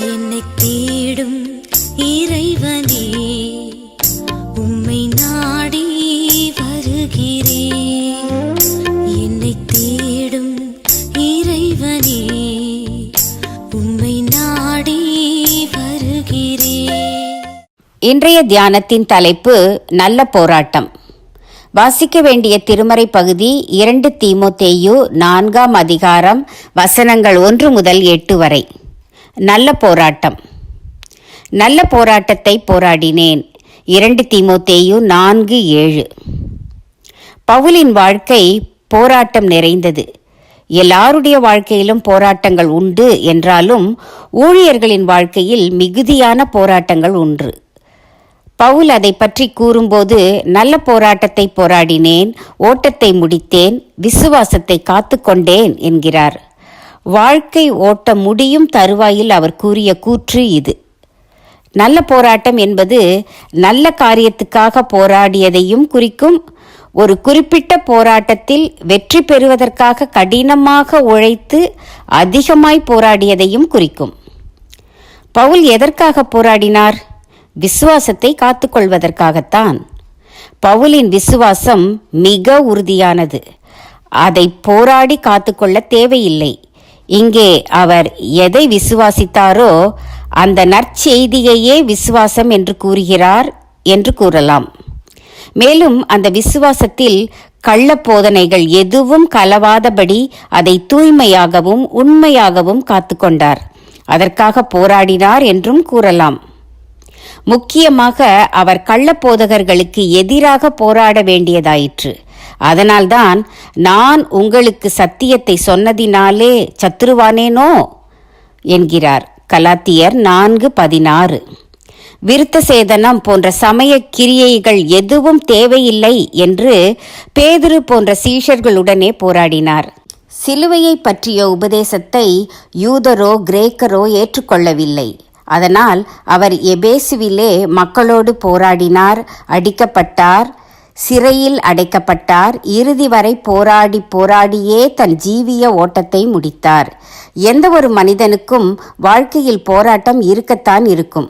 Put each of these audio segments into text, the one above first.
என்னை தேடும் இறைவனே, உம்மை நாடி வருகிறேன். என்னை தேடும் இறைவனே, உம்மை நாடி வருகிறேன். இன்றைய தியானத்தின் தலைப்பு நல்ல போராட்டம். வாசிக்க வேண்டிய திருமறை பகுதி 2 தீமோத்தேயு 4ஆம் அதிகாரம் வசனங்கள் 1 முதல் 8 வரை. நல்ல போராட்டம். நல்ல போராட்டத்தை போராடினேன். 2 தீமோத்தேயு 4:7. பவுலின் வாழ்க்கை போராட்டம் நிறைந்தது. எல்லாருடைய வாழ்க்கையிலும் போராட்டங்கள் உண்டு என்றாலும் ஊழியர்களின் வாழ்க்கையில் மிகுதியான போராட்டங்கள் உண்டு. பவுல் அதை பற்றி கூறும்போது, நல்ல போராட்டத்தை போராடினேன், ஓட்டத்தை முடித்தேன், விசுவாசத்தை காத்து கொண்டேன் என்கிறார். வாழ்க்கை ஓட்ட முடியும் தருவாயில் அவர் கூறிய கூற்று இது. நல்ல போராட்டம் என்பது நல்ல காரியத்துக்காக போராடியதையும் குறிக்கும். ஒரு குறிப்பிட்ட போராட்டத்தில் வெற்றி பெறுவதற்காக கடினமாக உழைத்து அதிகமாய் போராடியதையும் குறிக்கும். பவுல் எதற்காக போராடினார்? விசுவாசத்தை காத்துக்கொள்வதற்காகத்தான். பவுலின் விசுவாசம் மிக உறுதியானது. அதை போராடி காத்துக்கொள்ள தேவையில்லை. இங்கே அவர் எதை விசுவாசித்தாரோ அந்த நற்செய்தியையே விசுவாசம் என்று கூறுகிறார் என்று கூறலாம். மேலும் அந்த விசுவாசத்தில் கள்ள போதனைகள் எதுவும் கலவாதபடி அதை தூய்மையாகவும் உண்மையாகவும் காத்துக்கொண்டார். அதற்காக போராடினார் என்றும் கூறலாம். முக்கியமாக அவர் கள்ளப்போதகர்களுக்கு எதிராக போராட வேண்டியதாயிற்று. அதனால்தான் நான் உங்களுக்கு சத்தியத்தை சொன்னதினாலே சத்துருவானேனோ என்கிறார். கலாத்தியர் 4:16. விருத்த சேதனம் போன்ற சமய கிரியைகள் எதுவும் தேவையில்லை என்று பேதுரு போன்ற சீஷர்களுடனே போராடினார். சிலுவையை பற்றிய உபதேசத்தை யூதரோ கிரேக்கரோ ஏற்றுக்கொள்ளவில்லை. அதனால் அவர் எபேசுவிலே மக்களோடு போராடினார், அடிக்கப்பட்டார், சிறையில் அடைக்கப்பட்டார். இறுதி வரை போராடியே தன் ஜீவிய ஓட்டத்தை முடித்தார். எந்த ஒரு மனிதனுக்கும் வாழ்க்கையில் போராட்டம் இருக்கத்தான் இருக்கும்.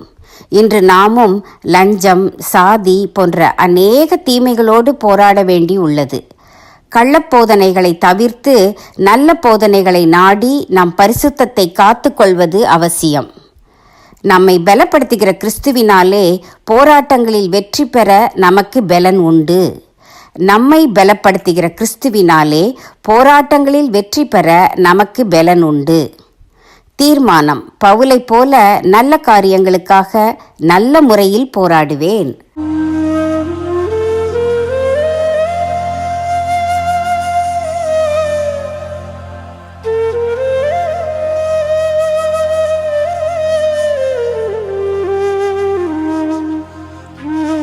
இன்று நாமும் லஞ்சம், சாதி போன்ற அநேக தீமைகளோடு போராட வேண்டி உள்ளது. கள்ளப்போதனைகளை தவிர்த்து நல்ல போதனைகளை நாடி நம் பரிசுத்தத்தை காத்துக்கொள்வது அவசியம். நம்மை பலப்படுத்துகிற கிறிஸ்துவினாலே போராட்டங்களில் வெற்றி பெற நமக்கு பலன் உண்டு. நம்மை பலப்படுத்துகிற கிறிஸ்துவினாலே போராட்டங்களில் வெற்றி பெற நமக்கு பலன் உண்டு. தீர்மானம்: பவுலைப் போல நல்ல காரியங்களுக்காக நல்ல முறையில் போராடுவேன்.